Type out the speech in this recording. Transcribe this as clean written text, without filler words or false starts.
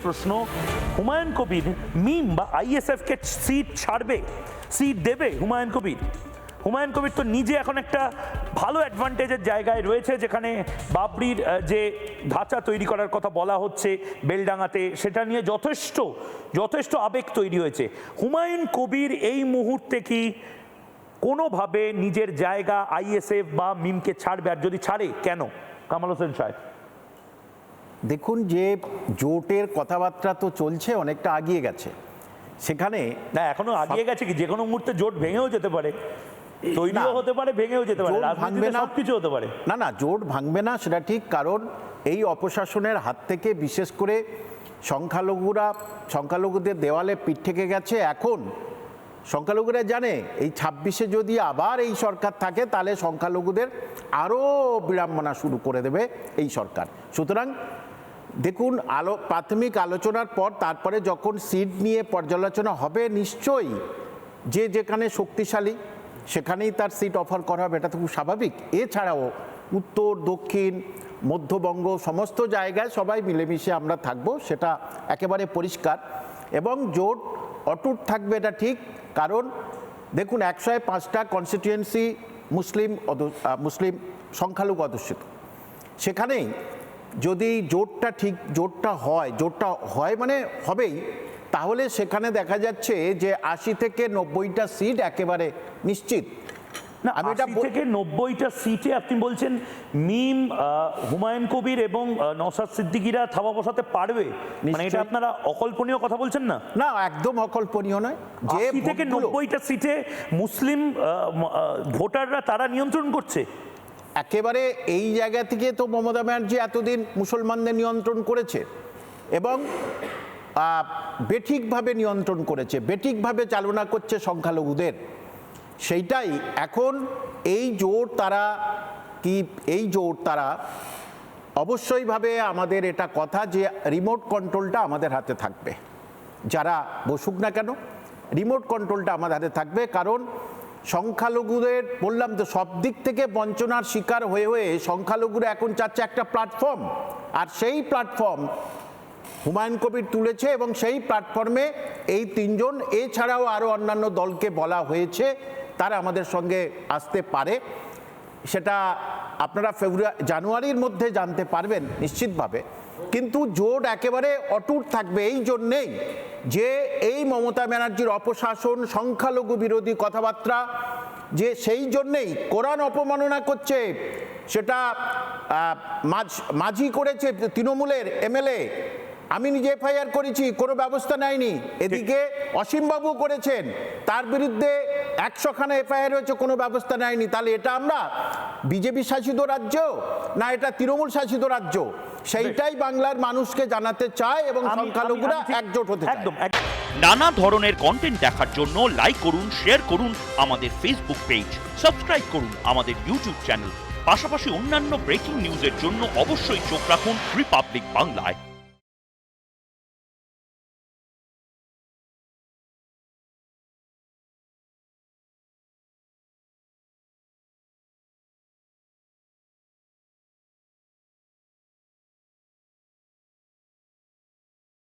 প্রশ্ন, হুমায়ুন কবির মিম বা আইএসএফ কে সিট ছাড়বে, সিট দেবে হুমায়ুন কবির? হুমায়ুন কবির তো নিজে এখন একটা ভালো অ্যাডভান্টেজের জায়গায় রয়েছে, যেখানে বাবরির যে ধাঁচা তৈরি করার কথা বলা হচ্ছে বেলডাঙাতে, সেটা নিয়ে যথেষ্ট আবেগ তৈরি হয়েছে। হুমায়ুন কবির এই মুহূর্তে কি কোনোভাবে নিজের জায়গা আইএসএফ বা মিমকে ছাড়বে? আর যদি ছাড়ে কেন? কামাল হোসেন সাহেব। দেখুন, যে জোটের কথাবার্তা তো চলছে, অনেকটা আগিয়ে গেছে। সেখানে না, এখনো আগিয়ে গেছে কি? যে কোনো মুহূর্তে জোট ভেঙেও যেতে পারে, তৈরিও হতে পারে, ভেঙেও যেতে পারে, রাজনীতিতে সবকিছু হতে পারে। না, জোট ভাঙবে না সেটা ঠিক, কারণ এই অপশাসনের হাত থেকে বিশেষ করে সংখ্যালঘুদের দেওয়ালে পিঠ থেকে গেছে। এখন সংখ্যালঘুরা জানে এই 26-এ যদি আবার এই সরকার থাকে তাহলে সংখ্যালঘুদের আরও বিড়ম্বনা শুরু করে দেবে এই সরকার। সুতরাং দেখুন, প্রাথমিক আলোচনার পর তারপরে যখন সিট নিয়ে পর্যালোচনা হবে, নিশ্চয়ই যে যেখানে শক্তিশালী সেখানেই তার সিট অফার করা হবে, এটা তো খুব স্বাভাবিক। এছাড়াও উত্তর, দক্ষিণ, মধ্যবঙ্গ সমস্ত জায়গায় সবাই মিলেমিশে আমরা থাকবো, সেটা একেবারে পরিষ্কার। এবং জোট অটুট থাকবে, এটা ঠিক। কারণ দেখুন, 105টা কনস্টিটিউয়েন্সি মুসলিম সংখ্যালঘু অধ্যুষিত। সেখানেই যদি জোটটা হয় মানে হবেই, তাহলে সেখানে দেখা যাচ্ছে যে 80 থেকে 90টা সিট একেবারে নিশ্চিত। না, 80 থেকে 90টা সিটে আপনি বলছেন মিম, হুমায়ুন কবির এবং নওশাদ সিদ্দিকীরা থাবা বসাতে পারবে? মানে এটা আপনারা অকল্পনীয় কথা বলছেন না? না, একদম অকল্পনীয় নয়। যে 80 থেকে 90টা সিটে মুসলিম ভোটাররা তারা নিয়ন্ত্রণ করছে একেবারে। এই জায়গা থেকে তো মমতা ব্যানার্জি এতদিন মুসলমানদের নিয়ন্ত্রণ করেছে এবং বেঠিকভাবে নিয়ন্ত্রণ করেছে, বেঠিকভাবে চালনা করছে সংখ্যালঘুদের। সেইটাই এখন এই জোট তারা অবশ্যইভাবে, আমাদের এটা কথা যে রিমোট কন্ট্রোলটা আমাদের হাতে থাকবে। যারা বসুক না কেন, রিমোট কন্ট্রোলটা আমাদের হাতে থাকবে। কারণ সংখ্যালঘুদের বললাম তো, সব দিক থেকে বঞ্চনার শিকার হয়ে সংখ্যালঘুরা এখন চাচ্ছে একটা প্ল্যাটফর্ম, আর সেই প্ল্যাটফর্ম হুমায়ুন কবির তুলেছে। এবং সেই প্ল্যাটফর্মে এই তিনজন, এছাড়াও আরও অন্যান্য দলকে বলা হয়েছে তারা আমাদের সঙ্গে আসতে পারে। সেটা আপনারা জানুয়ারির মধ্যে জানতে পারবেন নিশ্চিতভাবে। কিন্তু জোট একেবারে অটুট থাকবে এই জন্যেই যে এই মমতা ব্যানার্জির অপশাসন, সংখ্যালঘু বিরোধী কথাবার্তা, যে সেই জন্যেই কোরআন অপমাননা করছে, সেটা মাঝি করেছে, তৃণমূলের এমএলএ, আমি নিজে এফআইআর করেছি, কোনো ব্যবস্থা নেয়নি। এদিকে অসীমবাবু করেছেন, তার বিরুদ্ধে 100খানা এফআইআর হয়েছে, কোনো ব্যবস্থা নেয়নি। তাহলে এটা আমরা বিজেপি শাসিত রাজ্য না এটা তৃণমূল শাসিত রাজ্য? সেইটাই বাংলার মানুষকে জানাতে চায় এবং সংখ্যালঘুরা একজোট হতে চায়। নানা ধরনের কন্টেন্ট দেখার জন্য লাইক করুন, শেয়ার করুন আমাদের ফেসবুক পেজ, সাবস্ক্রাইব করুন আমাদের ইউটিউব চ্যানেল। পাশাপাশি অন্যান্য ব্রেকিং নিউজের জন্য অবশ্যই চোখ রাখুন রিপাবলিক বাংলায়।